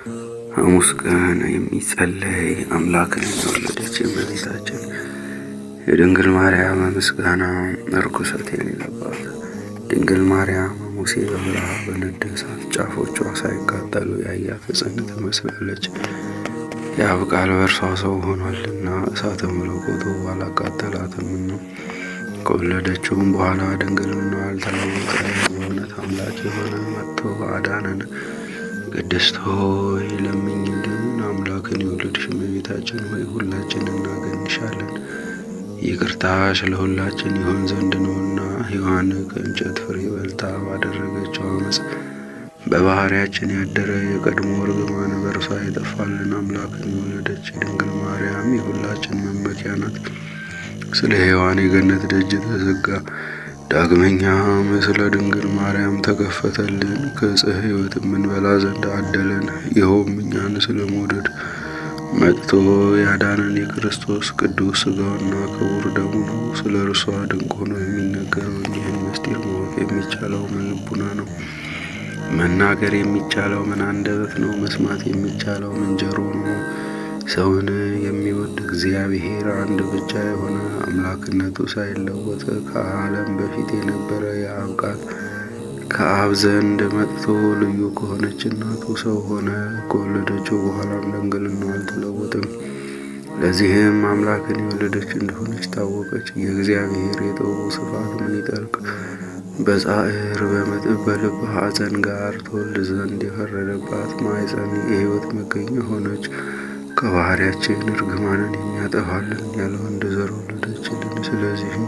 ሐሙስ ቀን የሚጸለይ አምላክን የወለደች እመቤታችን የድንግል ማርያም ምስጋና ርኩሰት የሌለባት። ድንግል ማርያም ሙሴ በበረሃ በነደ እሳት ጫፎቿ ሳይቃጠሉ ያያት ጽን ትመስላለች። የአብ ቃል በእርሷ ሰው ሆኗልና እሳተ መለኮቱ አላቃጠላትምና። ከወለደችውም በኋላ ድንግልናዋ ያልተለወጠ በእውነት አምላክ የሆነ መጥቶ አዳነን። ቅድስት ሆይ ለምኝልን። አምላክን የወለድሽ እመቤታችን ሆይ ሁላችን እናገንሻለን። ይቅርታሽ ለሁላችን ይሆን ዘንድ ነውና ሔዋን ከእንጨት ፍሬ በልታ ባደረገችው ዓመፅ በባህሪያችን ያደረ የቀድሞ እርግማን በእርሷ የጠፋልን። አምላክን የወለደች ድንግል ማርያም የሁላችን መመኪያ ናት። ስለ ሔዋን የገነት ደጅ ተዘጋ፣ ዳግመኛም ስለ ድንግል ማርያም ተከፈተልን። ከዕፀ ሕይወት የምንበላ ዘንድ አደለን። ይኸውም እኛን ስለ መውደድ መጥቶ ያዳነን የክርስቶስ ቅዱስ ሥጋውና ክቡር ደሙ ነው። ስለ እርሷ ድንቅ ሆኖ የሚነገረው ይህን ምስጢር ማወቅ የሚቻለው ምን ልቡና ነው? መናገር የሚቻለው ምን አንደበት ነው? መስማት የሚቻለው ምን ጆሮ ነው? ሰውን የሚወድ እግዚአብሔር አንድ ብቻ የሆነ አምላክነቱ ሳይለወጥ ከዓለም በፊት የነበረ የአብ ቃል ከአብ ዘንድ መጥቶ ልዩ ከሆነች እናቱ ሰው ሆነ። ከወለደችው በኋላም ድንግልናው አልተለወጠም። ለዚህም አምላክን የወለደች እንደሆነች ታወቀች። የእግዚአብሔር የጥበቡ ስፋት ምን ይጠልቅ! በጻዕር በምጥ በልብ ሐዘን ጋር ትወልድ ዘንድ የፈረደባት ማኅፀን የሕይወት መገኛ ሆነች። ከባህሪያችን እርግማንን የሚያጠፋልን ያለ ወንድ ዘር ወለደችልን። ስለዚህም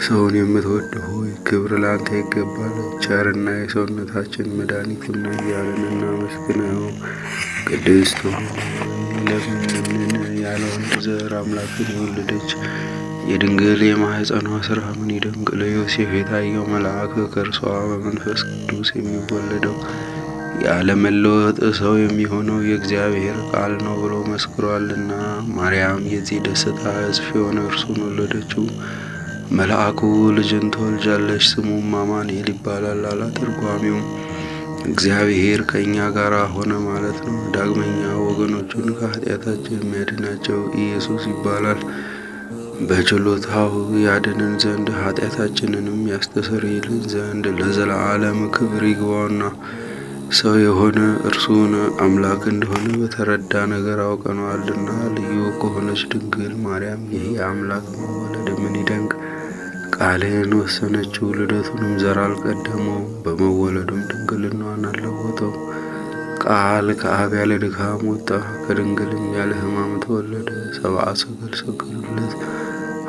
ሰውን የምትወድ ሆይ ክብር ላንተ ይገባል። ቸርና የሰውነታችን መድኃኒትም ነህ እያልን እናመስግነው። ቅድስት ሆይ ለምኝልን። ያለ ወንድ ዘር አምላክን የወለደች የድንግል የማኅፀኗ ሥራ ምን ይደንቅ! ለዮሴፍ የታየው መልአክ ከእርሷ በመንፈስ ቅዱስ የሚወለደው ያለመለወጥ ሰው የሚሆነው የእግዚአብሔር ቃል ነው ብሎ መስክሯልና። ማርያም የዚህ ደስታ ሕዝብ የሆነ እርሱን ወለደችው። መልአኩ ልጅን ትወልጃለሽ ስሙም አማኑኤል ይባላል አላ። ትርጓሜውም እግዚአብሔር ከእኛ ጋር ሆነ ማለት ነው። ዳግመኛ ወገኖቹን ከኃጢአታቸው የሚያድናቸው ኢየሱስ ይባላል። በችሎታው ያድንን ዘንድ ኃጢአታችንንም ያስተሰርይልን ዘንድ ለዘላለም ክብር ይግባውና ሰው የሆነ እርሱን አምላክ እንደሆነ በተረዳ ነገር አውቀነዋልና። ልዩ ከሆነች ድንግል ማርያም ይህ የአምላክ መወለድ ምን ይደንቅ! ቃልን ወሰነችው፣ ልደቱንም ዘር አልቀደመው፣ በመወለዱም ድንግልናዋን አልለወጠው። ቃል ከአብ ያለ ድካም ወጣ፣ ከድንግልም ያለ ሕማም ተወለደ። ሰብአ ሰገል ሰገዱለት።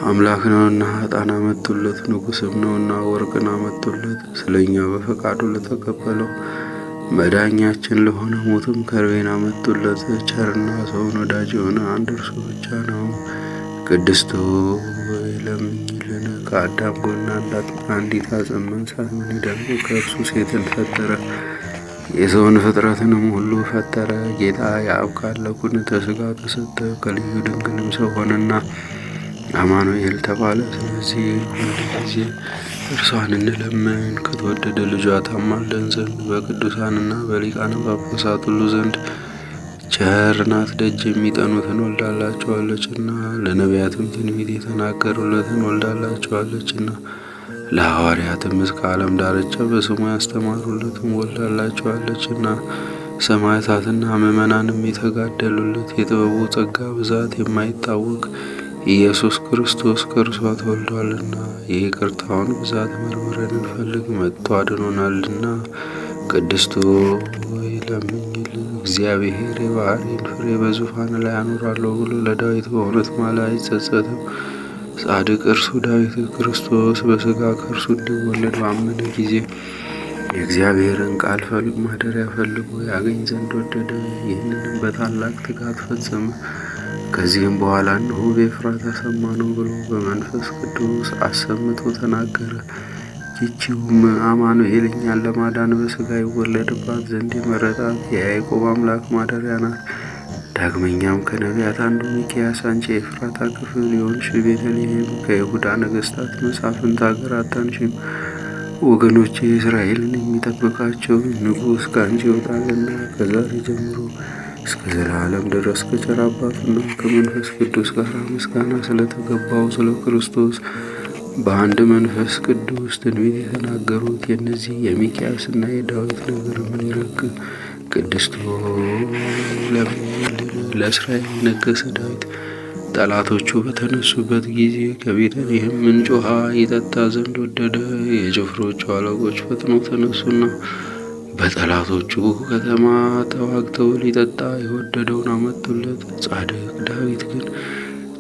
አምላክ ነውና ዕጣን አመጡለት፣ ንጉሥም ነውና ወርቅን አመጡለት። ስለኛ በፈቃዱ ለተቀበለው መዳኛችን ለሆነ ሞትም ከርቤን አመጡለት። ቸርና ሰውን ወዳጅ የሆነ አንድ እርሱ ብቻ ነው። ቅድስት ሆይ ለምኝልን። ከአዳም ጎና አንዲት አጽም መንሳት ምን ይደንቅ! ከእርሱ ሴትን ፈጠረ፣ የሰውን ፍጥረትንም ሁሉ ፈጠረ። ጌታ የአብ ቃል ለኩነተ ሥጋ ተሰጠ፣ ከልዩ ድንግልም ሰው ሆነና አማኑኤል ተባለ። ስለዚህ ሁል ጊዜ እርሷን እንለምን። ከተወደደ ልጇ ታማልደን ዘንድ በቅዱሳንና በሊቃነ ጳጳሳት ሁሉ ዘንድ ቸር ናት። ደጅ የሚጠኑትን ወልዳላቸዋለችና፣ ለነቢያትም ትንቢት የተናገሩለትን ወልዳላቸዋለችና፣ ለሐዋርያትም እስከ ዓለም ዳርቻ በስሙ ያስተማሩለትን ወልዳላቸዋለችና፣ ሰማዕታትና ምዕመናንም የተጋደሉለት የጥበቡ ጸጋ ብዛት የማይታወቅ ኢየሱስ ክርስቶስ ከእርሷ ተወልዷልና። የይቅርታውን ብዛት መርምረን እንፈልግ፣ መጥቶ አድኖናልና። ቅድስት ሆይ ለምኝልን። እግዚአብሔር የባሕርይን ፍሬ በዙፋን ላይ አኖራለሁ ብሎ ለዳዊት በእውነት ማለ፣ አይጸጸትም። ጻድቅ እርሱ ዳዊት ክርስቶስ በሥጋ ከእርሱ እንዲወለድ ባመነ ጊዜ የእግዚአብሔርን ቃል ማደሪያ ፈልጎ ያገኝ ዘንድ ወደደ። ይህንንም በታላቅ ትጋት ፈጸመ። ከዚህም በኋላ እነሆ በኤፍራታ ሰማነው ብሎ በመንፈስ ቅዱስ አሰምቶ ተናገረ። ይህችውም አማኑኤል እኛን ለማዳን በሥጋ ይወለድባት ዘንድ የመረጣት የያዕቆብ አምላክ ማደሪያ ናት። ዳግመኛም ከነቢያት አንዱ ሚክያስ አንቺ የኤፍራታ ክፍል የሆንሽ ቤተልሔም ከይሁዳ ነገሥታት መሳፍንት አገር አታንሽም፣ ወገኖቼ እስራኤልን የሚጠብቃቸው ንጉሥ ከአንቺ ይወጣልና ከዛሬ ጀምሮ እስከ ዘላለም ድረስ ከቸር አባቱና ከመንፈስ ቅዱስ ጋር ምስጋና ስለተገባው ስለ ክርስቶስ በአንድ መንፈስ ቅዱስ ትንቢት የተናገሩት የእነዚህ የሚክያስና የዳዊት ነገር ምን ይረግ? ቅድስት ለእስራኤል ነገሰ ዳዊት ጠላቶቹ በተነሱበት ጊዜ ከቤተልሔም ምንጭ ውሃ ይጠጣ ዘንድ ወደደ። የጭፍሮቹ አለቆች ፈጥነው ተነሱና በጠላቶቹ ከተማ ተዋግተው ሊጠጣ የወደደውን አመጡለት። ጻድቅ ዳዊት ግን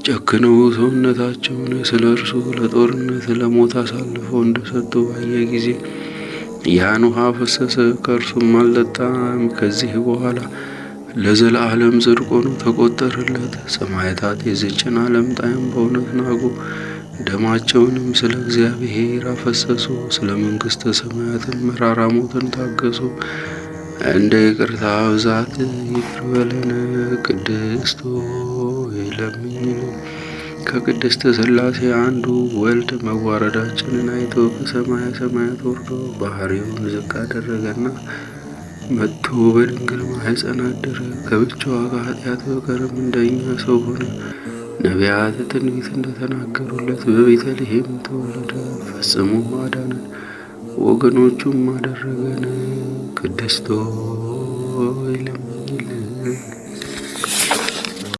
ጨክነው ሰውነታቸውን ስለ እርሱ ለጦርነት ለሞት አሳልፈው እንደሰጡ ባየ ጊዜ ያን ውሃ ፈሰሰ፣ ከእርሱም አልጠጣም። ከዚህ በኋላ ለዘላለም ጽድቅ ሆኖ ተቆጠረለት። ሰማዕታት የዚችን ዓለም ጣዕም በእውነት ናቁ፣ ደማቸውንም ስለ እግዚአብሔር አፈሰሱ። ስለ መንግሥተ ሰማያትም መራራ ሞትን ታገሱ። እንደ ይቅርታ ብዛት ይቅር በለን። ቅድስት ሆይ ለምኝልን። ከቅድስት ሥላሴ አንዱ ወልድ መዋረዳችንን አይቶ ከሰማየ ሰማያት ወርዶ ባህሪውን ዝቅ አደረገና መጥቶ በድንግል ማኅፀን አደረ። ከብቻዋ ከኃጢአት በቀርም እንደኛ ሰው ሆነ። ነቢያት ትንቢት እንደተናገሩለት በቤተልሔም ተወለደ። ፈጽሞ አዳነን፣ ወገኖቹም አደረገን። ቅድስት ሆይ ለምኝልን።